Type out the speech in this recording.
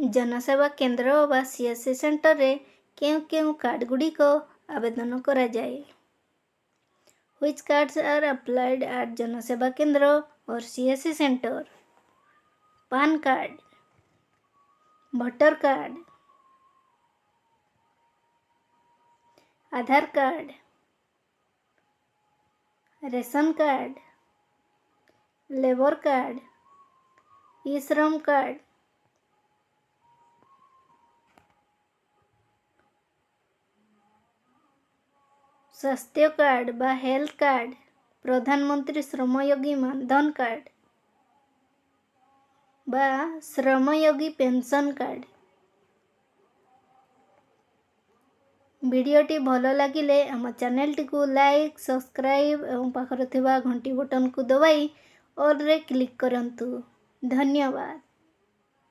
जनसेवा केन्द्र व सीएससी सेंटर रे केउं कार्ड गुड़िक आवेदन करा जाए। Which cards are applied at जनसेवा केंद्र और CSC center? PAN card, voter card, Aadhaar card, ration card, labour card, e Shram card, स्वास्थ्य कार्ड बा हेल्थ कार्ड, प्रधानमंत्री श्रमयोगी मानधन कार्ड बा श्रमयोगी पेंशन कार्ड। भिडियोटी भल लगिले आम चैनल को लाइक सब्सक्राइब और पाखरे थिबा घंटी बटन को दबाई ऑल रे क्लिक करंतु। धन्यवाद।